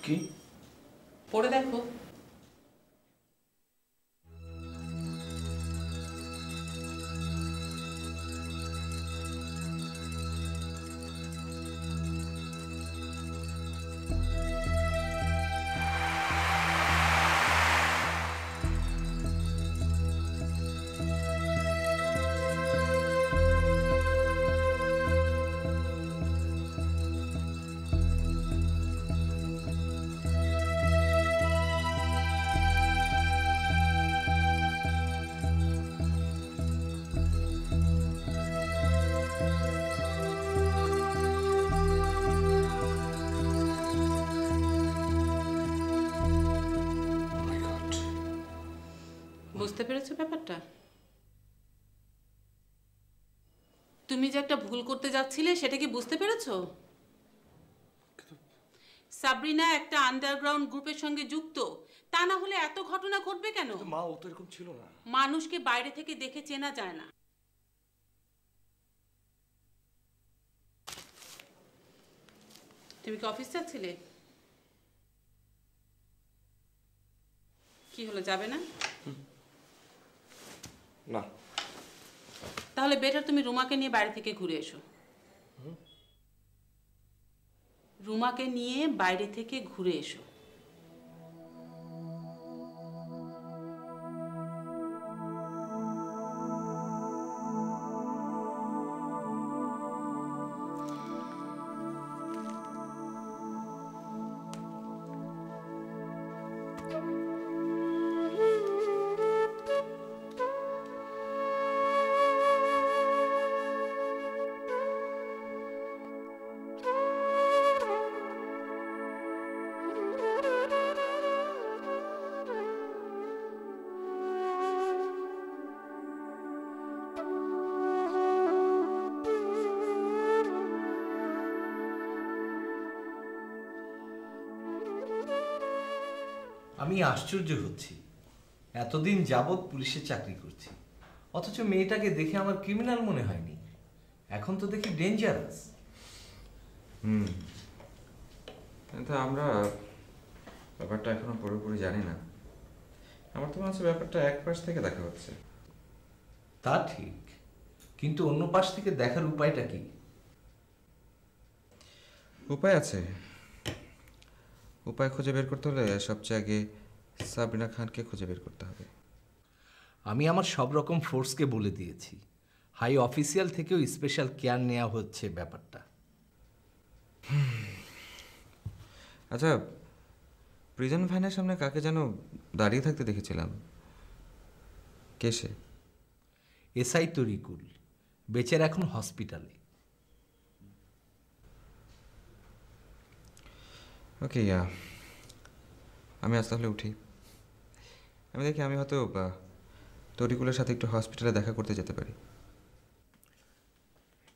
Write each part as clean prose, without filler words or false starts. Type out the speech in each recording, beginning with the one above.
কি? পড়ে দেখো। বুঝতে পেরেছো ব্যাপারটা? তুমি যে একটা ভুল করতে যাচ্ছিলে সেটা কি বুঝতে পেরেছো? সাবরিনা একটা আন্ডারগ্রাউন্ড গ্রুপের সঙ্গে যুক্ত, তা না হলে এত ঘটনা ঘটবে কেন? মা, ও তো এরকম ছিল না। মানুষকে বাইরে থেকে দেখে চেনা যায় না। তুমি কি অফিস যাচ্ছিলে? কি হলো, যাবে না? না। তাহলে বেটার তুমি রুমাকে নিয়ে বাইরে থেকে ঘুরে এসো। রুমাকে নিয়ে বাইরে থেকে ঘুরে এসো। আমি আশ্চর্য হচ্ছি, এতদিন যাবৎ পুলিশে চাকরি করছি, অথচ মেয়েটাকে দেখে আমার ক্রিমিনাল মনে হয়নি। এখন তো দেখি ডেঞ্জারাস। কিন্তু আমরা ব্যাপারটা এখনো পুরোপুরি জানি না। আমার তো মনে হচ্ছে ব্যাপারটা এক পাশ থেকে দেখা হচ্ছে। তা ঠিক, কিন্তু অন্য পাশ থেকে দেখার উপায়টা কি? উপায় আছে। উপায় খুঁজে বের করতে হলে সবচেয়ে আগে সাবরিনা খানকে খুঁজে বের করতে হবে। আমি আমার সব রকম ফোর্সকে বলে দিয়েছি, হাই অফিসিয়াল থেকেও স্পেশাল কেয়ার নেওয়া হচ্ছে ব্যাপারটা। আচ্ছা, প্রিজন ভ্যানের সামনে কাকে যেন দাঁড়িয়ে থাকতে দেখেছিলাম, কে সে? এসআই তরিকুল, বেচার এখন হসপিটালে। ওকে, আমি আজ তাহলে উঠি। আমি দেখি আমি হয়তো তরিকুলের সাথে একটু হসপিটালে দেখা করতে যেতে পারি।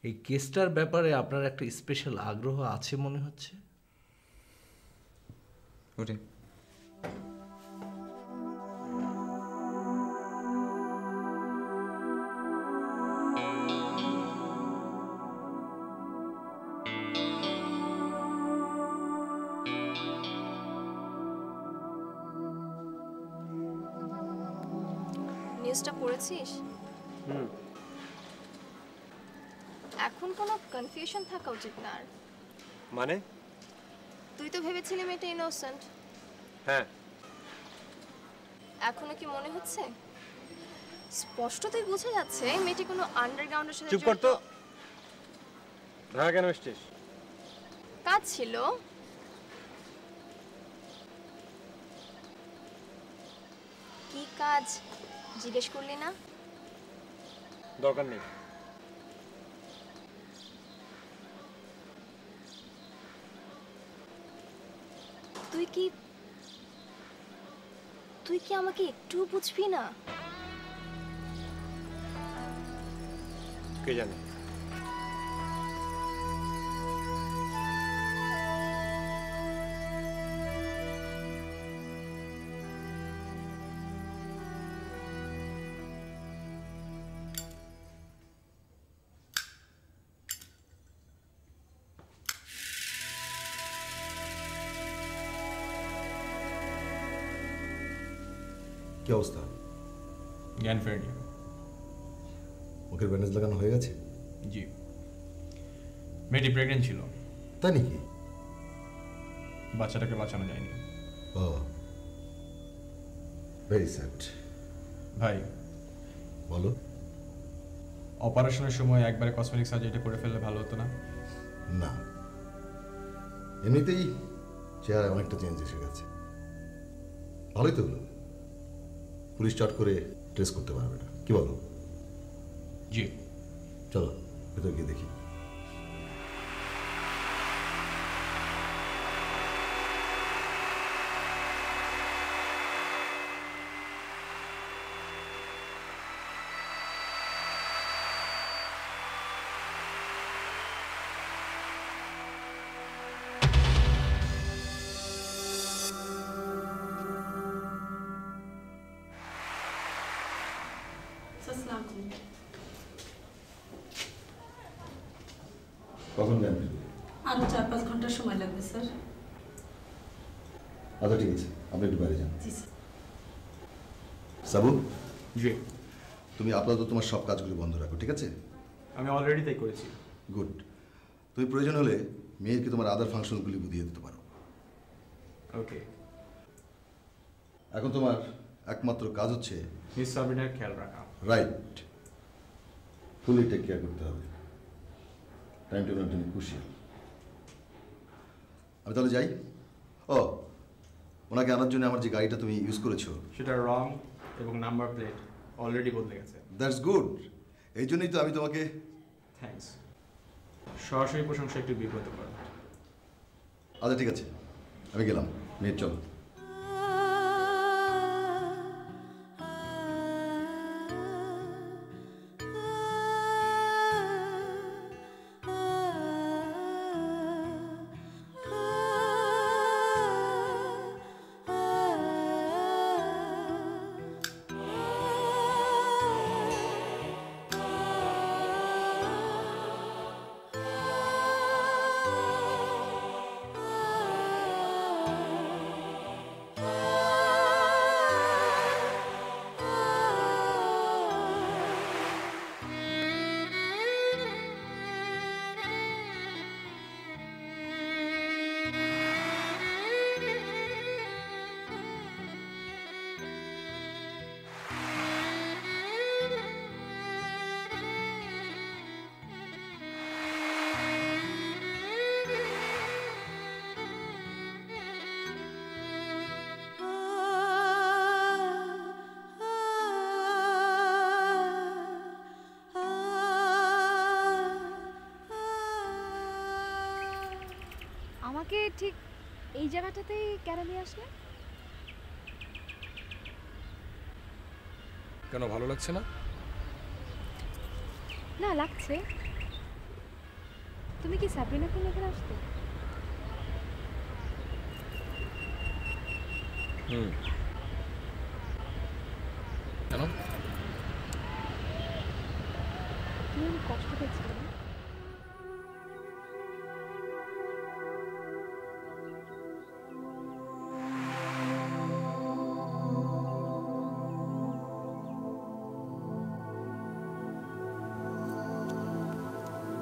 এই কেসটার ব্যাপারে আপনার একটা স্পেশাল আগ্রহ আছে মনে হচ্ছে। উঠি। নিউজটা পড়েছিস? এখন কোনো কনফিউশন থাকা উচিত না। আর মানে? তুই তো ভেবেছিলি মেয়েটা ইনোসেন্ট। হ্যাঁ। এখনো কি মনে হচ্ছে? স্পষ্টতই বোঝা যাচ্ছে মেয়েটি কোনো আন্ডারগ্রাউন্ডের সাথে চুপ কর তো। ঢাকা কেন এসেছিস? কাজ ছিল। কি কাজ জিজ্ঞেস করলি না? দরকার নেই। তুই কি আমাকে একটু বুঝবি না? কে জানে। কি অবস্থা? জ্ঞান ফেরেনি। মুখের ব্যান্ডেজ লাগানো হয়ে গেছে? জি। মেয়েটি প্রেগনেন্ট ছিল, তাই নাকি? বাচ্চাটাকে বাঁচানো যায়নি। ও, ভেরি স্যাড। ভাই বলো। অপারেশনের সময় একবারে কসমেটিক সার্জারিটা করে ফেললে ভালো হতো না? না, এমনিতেই চেহারায় অনেকটা চেঞ্জ এসে গেছে। ভালোই তো হলো, পুলিশ চট করে ট্রেস করতে পারবে না। কি বলো? জি। চলো ভেতর গিয়ে দেখি। কখন জ্ঞান ফিরবে? আরো 4-5 ঘন্টার সময় লাগবে স্যার। আচ্ছা ঠিক আছে, আপনি একটু বাইরে যান। জি স্যার। সাবু, জি। তুমি আপাতত তোমার সব কাজগুলি বন্ধ রাখো, ঠিক আছে? আমি অলরেডি তাই করেছি। গুড। তুমি প্রয়োজন হলে মেয়েরকে তোমার আদার ফাংশনগুলি বুঝিয়ে দিতে পারো। ওকে। এখন তোমার একমাত্র কাজ হচ্ছে মিস সাবিনার খেয়াল রাখা। রাইট, ফুলি টেক কেয়ার করতে হবে। টাইম টেবিলের জন্য ক্রুশিয়াল। আমি তাহলে যাই। ও, ওনাকে আনার জন্য আমার যে গাড়িটা তুমি ইউজ করেছো সেটা রং এবং নাম্বার প্লেট অলরেডি বদলে গেছে। That's good. এই জন্যই তো আমি তোমাকে। থ্যাঙ্কস। সরাসরি প্রশংসা একটু বিব্রত করে। আচ্ছা ঠিক আছে, আমি গেলাম। মেয়ের চলো। আমাকে ঠিক এই জায়গাটাতেই কেন নিয়ে আসলে? কেন, ভালো লাগছে না? না, লাগছে। তুমি কি সাবরিনাকে নিয়ে এখানে আসতে? কেন? তুমি অনেক কষ্ট পেয়েছিলে না?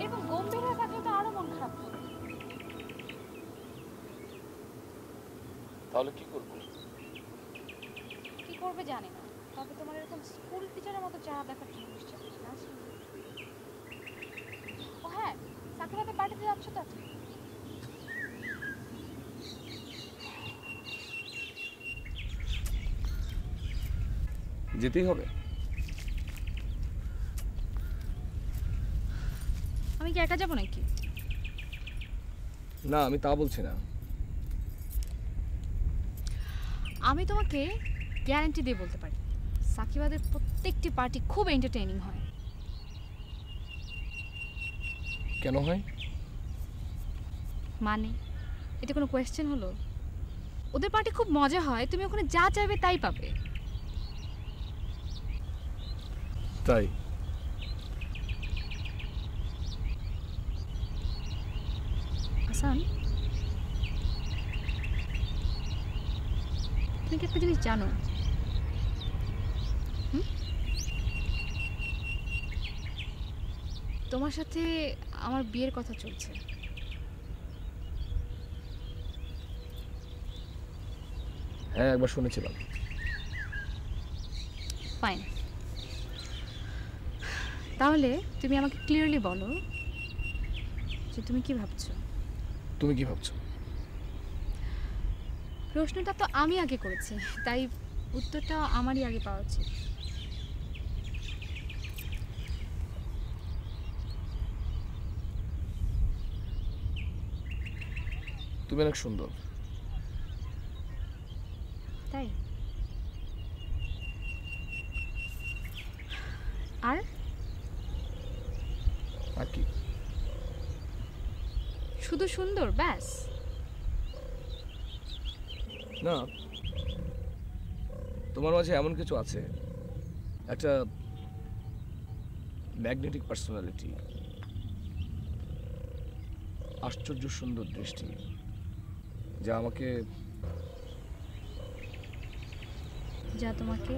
এরকম গম্ভীর হয়ে থাকলে তো আরো মন খারাপ হবে। তাহলে কি করবো? কি করবে জানি না, তবে তোমার এরকম স্কুল টিচারের মতো চেহারা দেখার জন্য নিশ্চয় না। ও হ্যাঁ, সাকিরাতে পার্টিতে যাচ্ছ তো? যেতেই হবে। আমি কি একা যাবো নাকি? না, আমি তা বলছি না। আমি তোমাকে গ্যারান্টি দিয়ে বলতে পারি, সাকিবাদের প্রত্যেকটি পার্টি খুব এন্টারটেইনিং হয়। কেন হয়? মানে এটা কোনো কোয়েশ্চেন হলো? ওদের পার্টি খুব মজা হয়, তুমি ওখানে যা চাইবে তাই পাবে। তাই? হাসান, তুমি কি একটা জিনিস জানো? তোমার সাথে আমার বিয়ের কথা চলছে। হ্যাঁ, একবার শুনেছিলাম। ফাইন, তাহলে তুমি আমাকে ক্লিয়ারলি বলো যে তুমি কি ভাবছো। তুমি কি ভাবছো? প্রশ্নটা তো আমি আগে করেছি, তাই উত্তরটা আমারই আগে পাওয়া উচিত। তুমি অনেক সুন্দর। তাই? আর আর কি? শুধু সুন্দর ব্যাস? না, তোমার মাঝে এমন কিছু আছে, একটা ম্যাগনেটিক পার্সোনালিটি, আশ্চর্য সুন্দর দৃষ্টি, যা আমাকে তোমাকে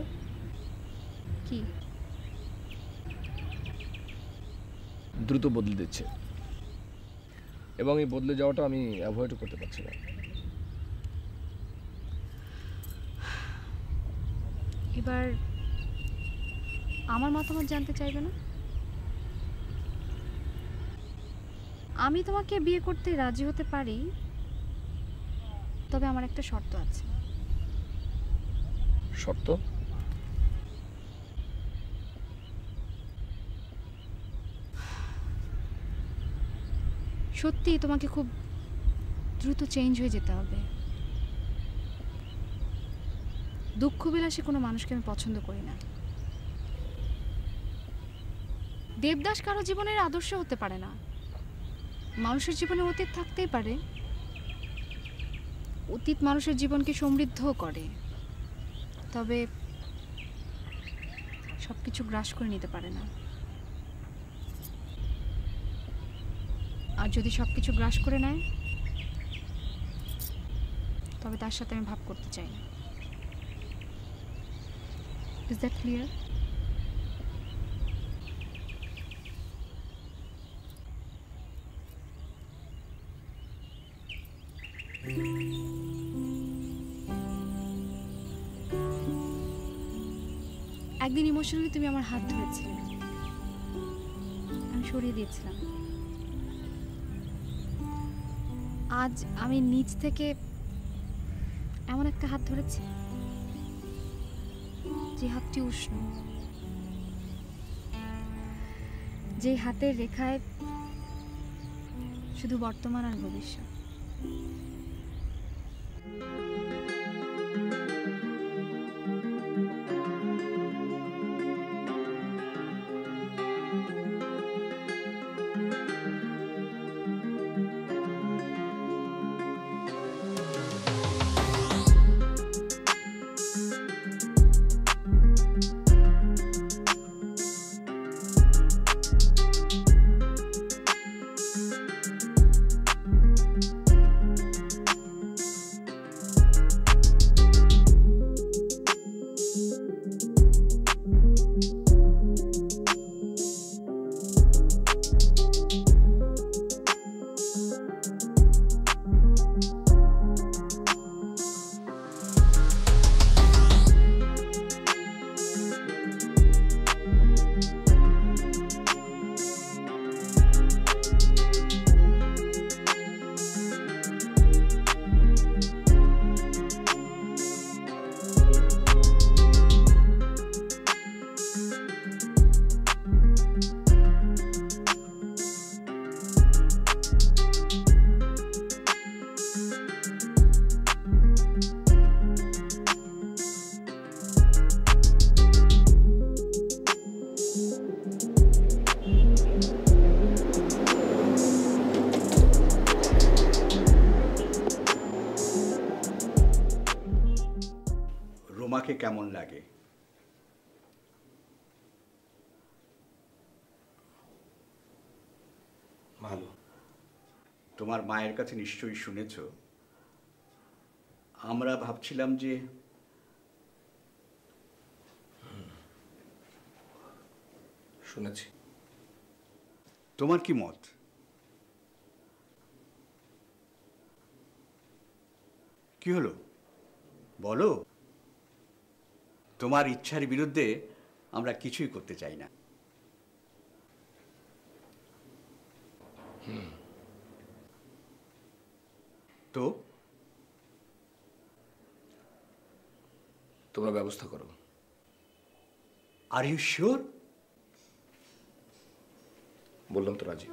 কি দ্রুত বদলে দিচ্ছে, এবং এই বদলে যাওয়াটা আমি অ্যাভয়েড করতে পারছি না। এবার আমার মতামত জানতে চাইবে না? আমি তোমাকে বিয়ে করতে রাজি হতে পারি, তবে আমার একটা শর্ত আছে। শর্ত? সত্যি তোমাকে খুব দ্রুত চেঞ্জ হয়ে যেতে হবে। দুঃখ বিলাসী কোনো মানুষকে আমি পছন্দ করি না। দেবদাস কারো জীবনের আদর্শ হতে পারে না। মানুষের জীবনে অতীত থাকতেই পারে, অতীত মানুষের জীবনকে সমৃদ্ধও করে, তবে সবকিছু গ্রাস করে নিতে পারে না। আর যদি সবকিছু গ্রাস করে নেয়, তবে তার সাথে আমি ভাব করতে চাই না। Is that clear? একদিন ইমোশনালি তুমি আমার হাত ধরেছিলে, আমি সরিয়ে দিয়েছিলাম। আজ আমি নিজ থেকে এমন একটা হাত ধরেছি যে হাতটি উষ্ণ, যে হাতের রেখায় শুধু বর্তমান আর ভবিষ্যৎ। রোমাকে কেমন লাগে? ভালো। তোমার মায়ের কাছে নিশ্চয়ই শুনেছ, আমরা ভাবছিলাম যে শুনেছি। তোমার কি মত? কি হলো বলো। তোমার ইচ্ছার বিরুদ্ধে আমরা কিছুই করতে চাই না। তো তোমরা ব্যবস্থা করো। Are you sure? বললাম তো রাজি।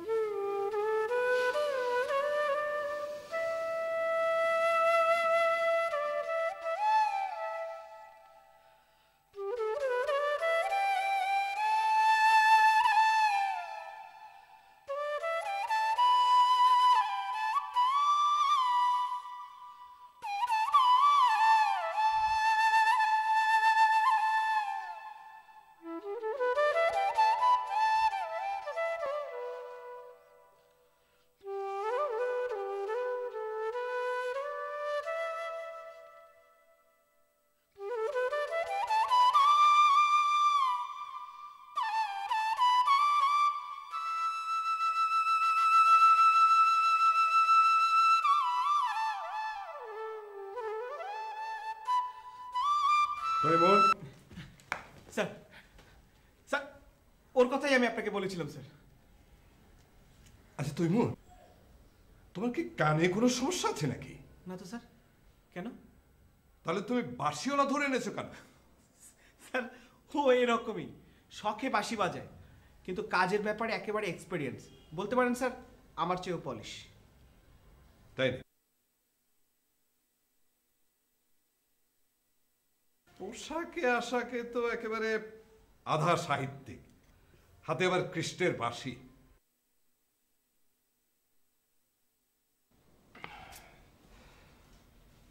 স্যার স্যার ওর কথাই আমি আপনাকে বলেছিলাম স্যার। আচ্ছা তৈমুর, তোমার কি কানে কোনো সমস্যা আছে নাকি? না তো স্যার। কেন? তাহলে তুমি বাঁশিওয়ালা ধরে এনেছো কেন? স্যার ও এরকমই, শখে বাঁশি বাজায়, কিন্তু কাজের ব্যাপারে একেবারে এক্সপেরিয়েন্স। বলতে পারেন স্যার আমার চেয়েও পলিশ। তাই না? পোশাকে আশাকে তো একেবারে আধা সাহিত্যিক, হাতে আবার কৃষ্ণের বাঁশি।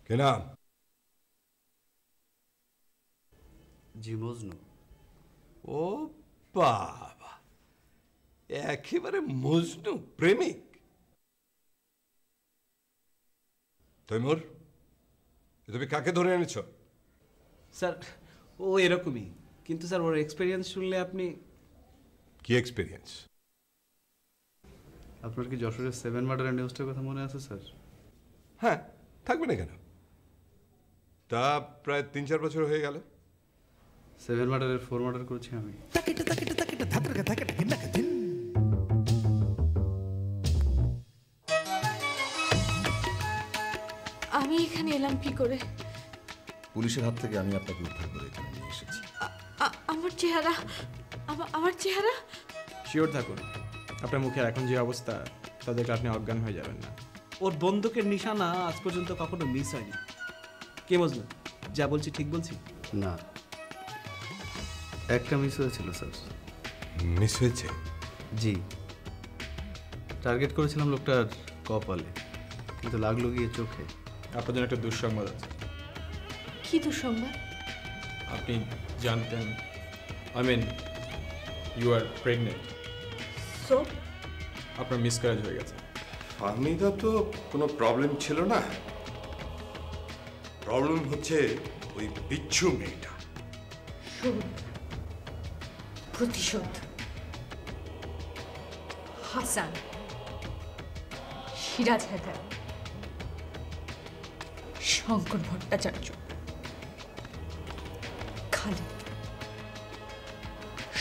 কেনা? জি মজনু। ও বাবা, একেবারে মজনু প্রেমিক। তৈমুর, তুমি কাকে ধরে এনেছো? স্যার ও এরকমই, কিন্তু স্যার ওর এক্সপেরিয়েন্স শুনলে আপনি। কি এক্সপেরিয়েন্স? আপনার কি যশোরের 7 মার্ডারের নিউজটার কথা মনে আছে স্যার? হ্যাঁ, থাকবে না কেন? তা প্রায় 3-4 বছর হয়ে গেল। 7 মার্ডারের 4 মার্ডার করেছি আমি। আমি এখানে এলাম কি করে? পুলিশের হাত থেকে আমি আপনাকে উদ্ধার করে এখানে নিয়ে এসেছি। আমার চেহারা, আমার চেহারা। শিওর থাকুন, আপনার মুখের এখন যে অবস্থা তাদেরকে আপনি অজ্ঞান হয়ে যাবেন না। ওর বন্দুকের নিশানা আজ পর্যন্ত কখনো মিস হয়নি। কে মজনু, যা বলছি ঠিক বলছি? না, একটা মিস হয়েছিল স্যার। মিস হয়েছে? জি, টার্গেট করেছিলাম লোকটার কপালে, কিন্তু লাগলো গিয়ে চোখে। আপনার জন্য একটা দুঃসংবাদ আছে। কি দুঃসংবাদ? আপনি জানতেন, ইউ আর প্রেগনেন্ট। সো আপনার মিসক্যারেজ হয়ে গেছে। ফাহমিদা তো কোনো প্রবলেম ছিল না, প্রবলেম হচ্ছে ওই বিচ্ছু মেয়েটা। প্রতিশোধ। হাসান, সিরাজ হায়দার, শঙ্কর ভট্টাচার্য, খালি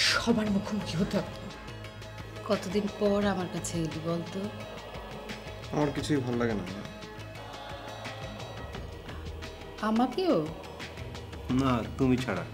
সবার মুখোমুখি হতে হবে। কতদিন পর আমার কাছে এলি বলতো? আমার কিছুই ভালো লাগে না। আমাকেও না, তুমি ছাড়া।